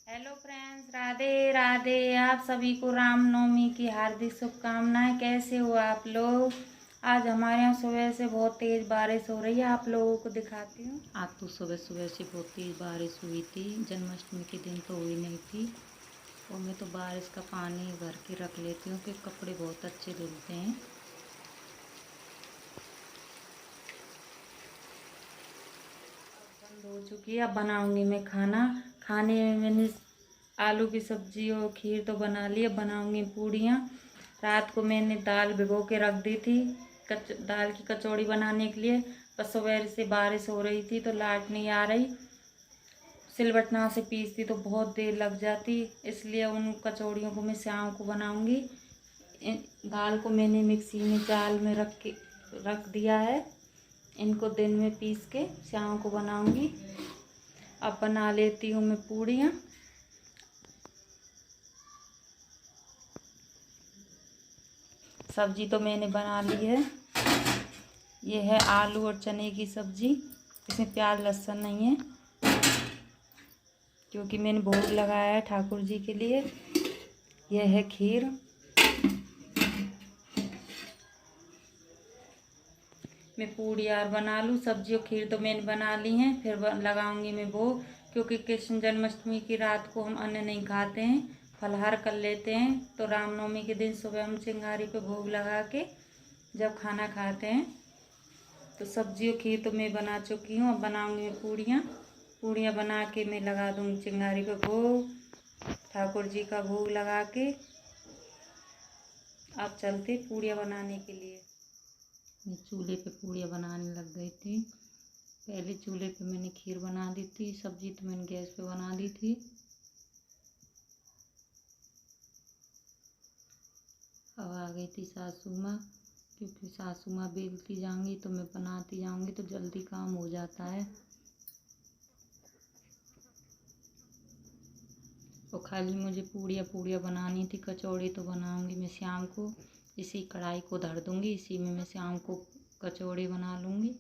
Hello friends, Radhe Radhe. आप सभी को रामनवमी की हार्दिक शुभकामनाएं। कैसे हो आप लोग? आज हमारे यहाँ सुबह से बहुत तेज़ बारिश हो रही है, आप लोगों को दिखाती हूँ। आज तो सुबह सुबह से बहुत तेज़ बारिश हुई थी। जन्माष्टमी के दिन तो हुई नहीं थी। और मैं तो बारिश का पानी भर के रख लेती हूँ कि कपड़े बहुत अच्छे धुलते हैं। बंद हो चुकी है। अब बनाऊंगी मैं खाना। खाने में मैंने आलू की सब्जी और खीर तो बना ली। अब बनाऊंगी पूड़ियाँ। रात को मैंने दाल भिगो के रख दी थी दाल की कचौड़ी बनाने के लिए। बस सुबह से बारिश हो रही थी तो लाइट नहीं आ रही। सिलबट्टा से पीसती तो बहुत देर लग जाती, इसलिए उन कचौड़ियों को मैं शाम को बनाऊंगी। दाल को मैंने मिक्सी में जाल में रख दिया है। इनको दिन में पीस के शाम को बनाऊंगी। अब बना लेती हूँ मैं पूड़ियाँ। सब्जी तो मैंने बना ली है। ये है आलू और चने की सब्जी। इसमें प्याज लहसुन नहीं है क्योंकि मैंने भोग लगाया है ठाकुर जी के लिए। यह है खीर। मैं पूड़ी यार बना लूँ। सब्जी और खीर तो मैंने बना ली हैं, फिर लगाऊंगी मैं भोग। क्योंकि कृष्ण जन्माष्टमी की रात को हम अन्न नहीं खाते हैं, फलाहार कर लेते हैं। तो रामनवमी के दिन सुबह हम चिंगारी पे भोग लगा के जब खाना खाते हैं। तो सब्जी और खीर तो मैं बना चुकी हूँ। अब बनाऊंगी मैं पूड़ियाँ। पूड़ियाँ बना के मैं लगा दूँगी चिंगारी पे भोग, ठाकुर जी का भोग लगा के। अब चलते पूड़ियाँ बनाने के लिए। मैं चूल्हे पे पूड़ियाँ बनाने लग गई थी। पहले चूल्हे पे मैंने खीर बना दी थी। सब्जी तो मैंने गैस पे बना दी थी। अब आ गई थी सासू माँ, क्योंकि सासू माँ बेलती जाऊंगी तो मैं बनाती जाऊंगी तो जल्दी काम हो जाता है। और खाली मुझे पूड़ियाँ बनानी थी। कचौड़ी तो बनाऊंगी मैं शाम को। इसी कढ़ाई को धर दूंगी, इसी में मैं शाम को कचौड़ी बना लूँगी।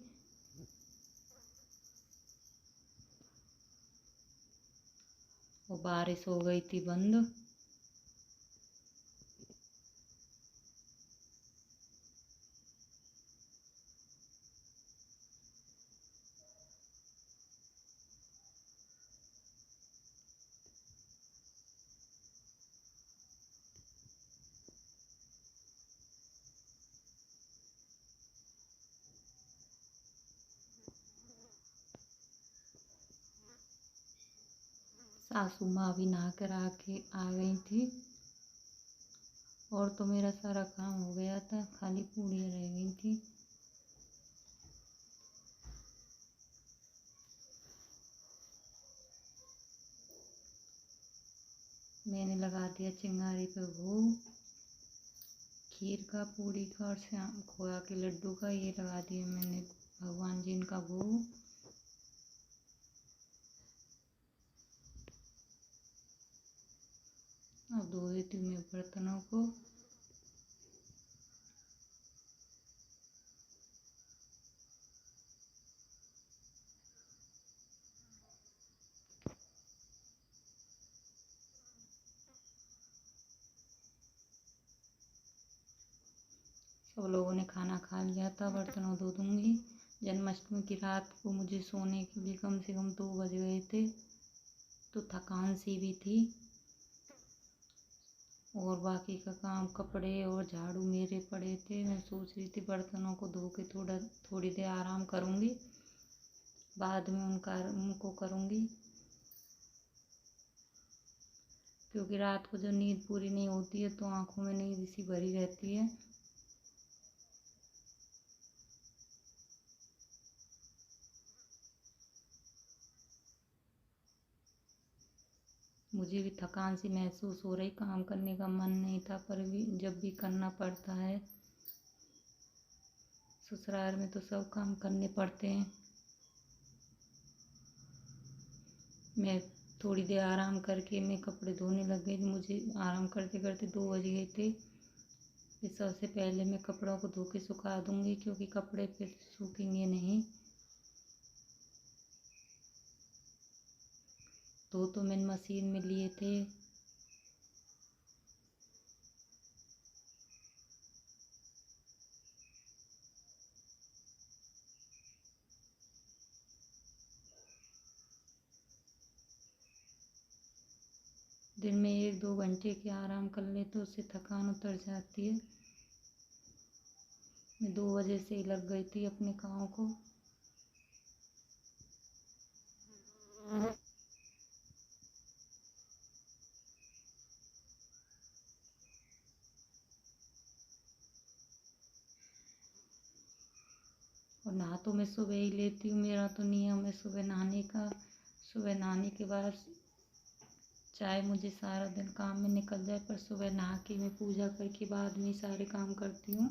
और बारिश हो गई थी बंद। सासू माँ भी नहा कर आके आ गई थी। और तो मेरा सारा काम हो गया था, खाली पूड़ियाँ रह गई थी। मैंने लगा दिया चिंगारी पे भोग खीर का, पूड़ी का और श्याम खोया के लड्डू का। ये लगा दिया मैंने भगवान जी इनका भोग। अब धो देती हूँ मैं बर्तनों को। सब लोगों ने खाना खा लिया था, बर्तनों धो दूँगी। जन्माष्टमी की रात को मुझे सोने के लिए कम से कम 2 बज गए थे, तो थकान सी भी थी। और बाकी का काम, कपड़े और झाड़ू मेरे पड़े थे। मैं सोच रही थी बर्तनों को धो के थोड़ी देर आराम करूँगी, बाद में उनको करूँगी। क्योंकि रात को जो नींद पूरी नहीं होती है तो आँखों में नींद सी भरी रहती है। मुझे भी थकान सी महसूस हो रही, काम करने का मन नहीं था, पर भी जब भी करना पड़ता है। ससुराल में तो सब काम करने पड़ते हैं। मैं थोड़ी देर आराम करके मैं कपड़े धोने लग गई। मुझे आराम करते करते 2 बज गए थे। फिर सबसे पहले मैं कपड़ों को धो के सुखा दूँगी, क्योंकि कपड़े फिर सूखेंगे नहीं। दो तो मैंने मशीन में लिए थे। दिन में 1-2 घंटे के आराम कर ले तो उससे थकान उतर जाती है। मैं 2 बजे से ही लग गई थी अपने काम को। और नहा तो मैं सुबह ही लेती हूँ, मेरा तो नियम है सुबह नहाने का। सुबह नहाने के बाद चाहे मुझे सारा दिन काम में निकल जाए, पर सुबह नहा के मैं पूजा करके बाद में सारे काम करती हूँ।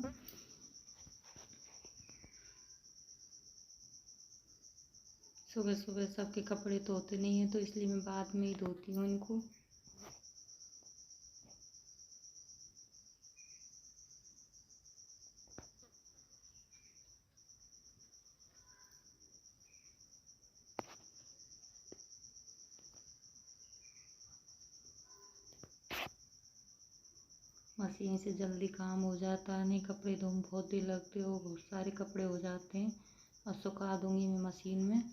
सुबह सुबह सबके कपड़े धोते नहीं हैं, तो इसलिए मैं बाद में ही धोती हूँ इनको। मशीन से जल्दी काम हो जाता है, नहीं कपड़े धोने बहुत देर लगते हो, बहुत सारे कपड़े हो जाते हैं। और सुखा दूंगी मैं मशीन में।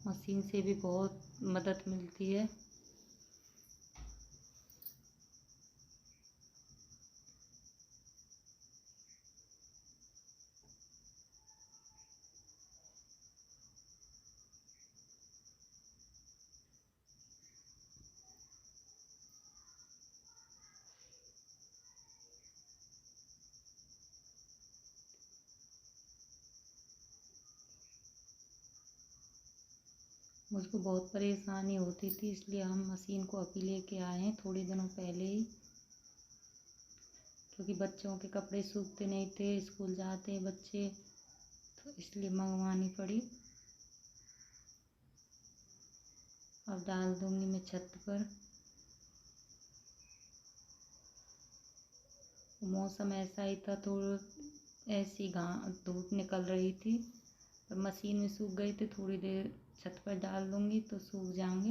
मशीन से भी बहुत मदद मिलती है। मुझको बहुत परेशानी होती थी, इसलिए हम मशीन को अभी लेके आए हैं थोड़े दिनों पहले ही। क्योंकि बच्चों के कपड़े सूखते नहीं थे, स्कूल जाते हैं बच्चे, तो इसलिए मंगवानी पड़ी। अब डाल दूंगी मैं छत पर। मौसम ऐसा ही था, थोड़ा ऐसी धूप निकल रही थी, पर मशीन में सूख गई थी। थोड़ी देर छत पर डाल दूंगी तो सूख जाएंगे।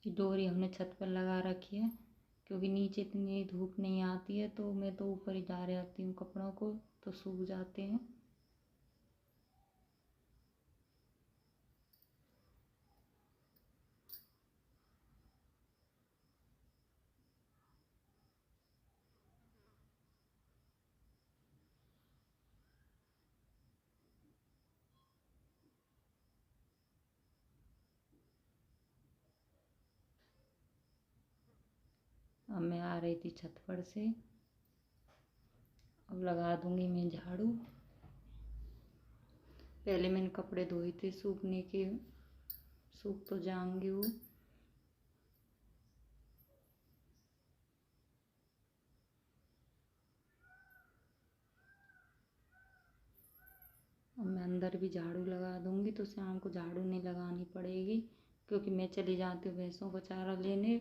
ये डोरी हमने छत पर लगा रखी है, क्योंकि नीचे इतनी धूप नहीं आती है, तो मैं तो ऊपर ही डाल आती हूँ कपड़ों को, तो सूख जाते हैं। अब मैं आ रही थी छत पर से, अब लगा दूंगी मैं झाड़ू। पहले मैंने कपड़े धोए थे सूखने के, सूख तो जाएंगे वो। अब मैं अंदर भी झाड़ू लगा दूंगी, तो शाम को झाड़ू नहीं लगानी पड़ेगी, क्योंकि मैं चली जाती हूँ भैंसों को चारा लेने।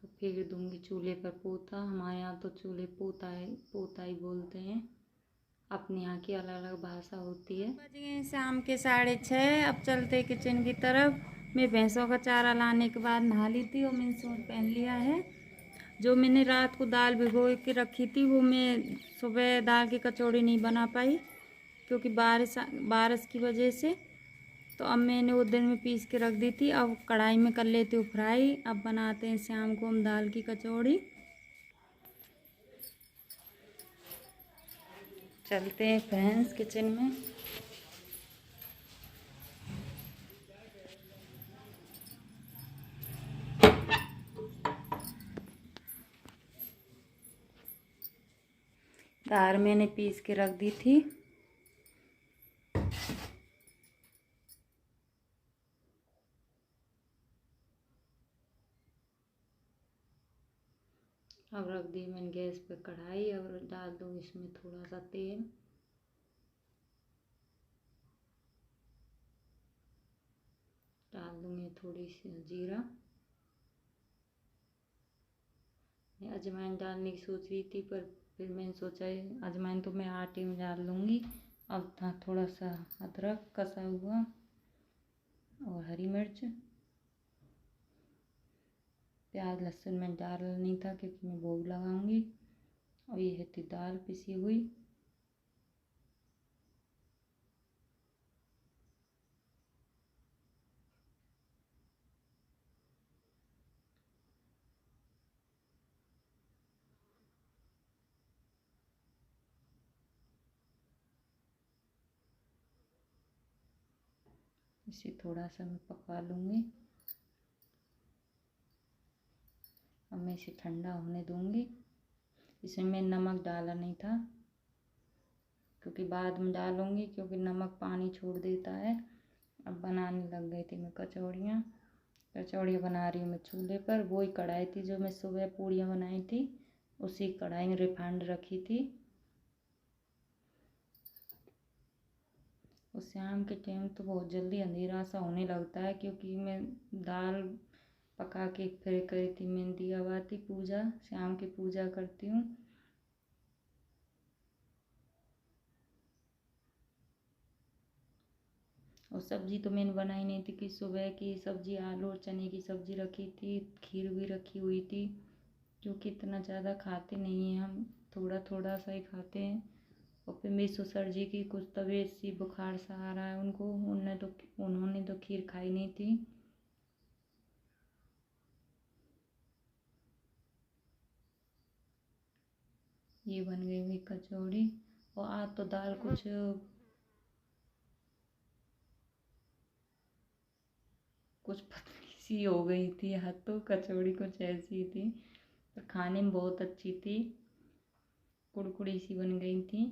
तो फेर दूंगी चूल्हे पर पोता। हमारे यहाँ तो चूल्हे पोता ही बोलते हैं। अपने यहाँ की अलग अलग भाषा होती है। बज गए शाम के 6:30। अब चलते किचन की तरफ। मैं भैंसों का चारा लाने के बाद नहा ली थी और मैंने सूट पहन लिया है। जो मैंने रात को दाल भिगो के रखी थी, वो मैं सुबह दाल की कचौड़ी नहीं बना पाई, क्योंकि बारिश की वजह से। तो अब मैंने वो दिन में पीस के रख दी थी। अब कढ़ाई में कर लेती हूँ फ्राई। अब बनाते हैं शाम को हम दाल की कचौड़ी। चलते हैं फ्रेंड्स किचन में। दाल मैंने पीस के रख दी थी। अब रख दी मैंने गैस पे कढ़ाई और डाल दूँगी इसमें थोड़ा सा तेल। डाल दूँगी थोड़ी सी जीरा। मैं अजवाइन डालने की सोच रही थी पर फिर मैंने सोचा अजवाइन तो मैं आटे में डाल लूँगी। अब था थोड़ा सा अदरक कसा हुआ और हरी मिर्च। प्याज लहसुन में डाल नहीं था क्योंकि मैं भोग लगाऊंगी। और ये है थी दाल पिसी हुई। इसे थोड़ा सा मैं पका लूँगी। अब मैं इसे ठंडा होने दूँगी। इसमें मैं नमक डाला नहीं था क्योंकि बाद में डालूँगी, क्योंकि नमक पानी छोड़ देता है। अब बनाने लग गई थी मैं कचौड़ियाँ बना रही हूँ मैं चूल्हे पर। वही कढ़ाई थी जो मैं सुबह पूड़ियाँ बनाई थी, उसी कढ़ाई में रिफाइंड रखी थी। और शाम के टाइम तो बहुत जल्दी अंधेरा सा होने लगता है क्योंकि मैं दाल पका के फिर करी थी मैंने दिया बाती पूजा, शाम की पूजा करती हूँ। और सब्ज़ी तो मैंने बनाई नहीं थी कि सुबह की सब्ज़ी आलू और चने की सब्ज़ी रखी थी, खीर भी रखी हुई थी। क्योंकि इतना ज़्यादा खाते नहीं हैं हम, थोड़ा थोड़ा सा ही खाते हैं। और फिर मेरी ससुर जी की कुछ तबीयत सी बुखार सा आ रहा है उनको, उन्होंने तो खीर खाई नहीं थी। ये बन गई हुई कचौड़ी। और आज तो दाल कुछ पतली सी हो गई थी, आज तो कचौड़ी कुछ ऐसी थी पर खाने में बहुत अच्छी थी, कुड़कुड़ी सी बन गई थी।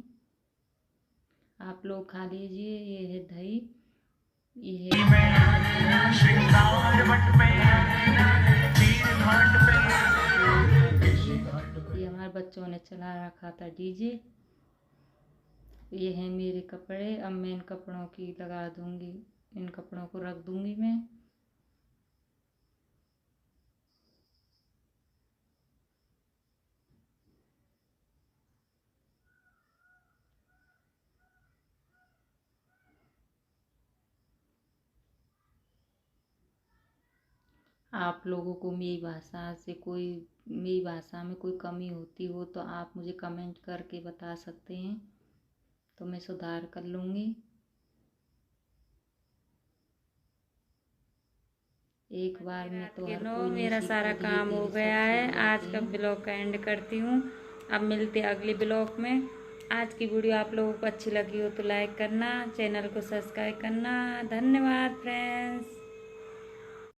आप लोग खा लीजिए। ये है दही, ये है ये हमारे बच्चों ने चला रखा था डीजे। ये है मेरे कपड़े। अब मैं इन कपड़ों की लगा दूंगी, इन कपड़ों को रख दूंगी मैं। आप लोगों को मेरी भाषा में कोई कमी होती हो तो आप मुझे कमेंट करके बता सकते हैं, तो मैं सुधार कर लूँगी। एक बार में तो हर कोई नहीं मेरा सारा सीखता, काम हो धीरे-धीरे गया सब है। सीख आज जाते का हैं। ब्लॉग का एंड करती हूँ। अब मिलते हैं अगले ब्लॉग में। आज की वीडियो आप लोगों को अच्छी लगी हो तो लाइक करना, चैनल को सब्सक्राइब करना। धन्यवाद फ्रेंड्स।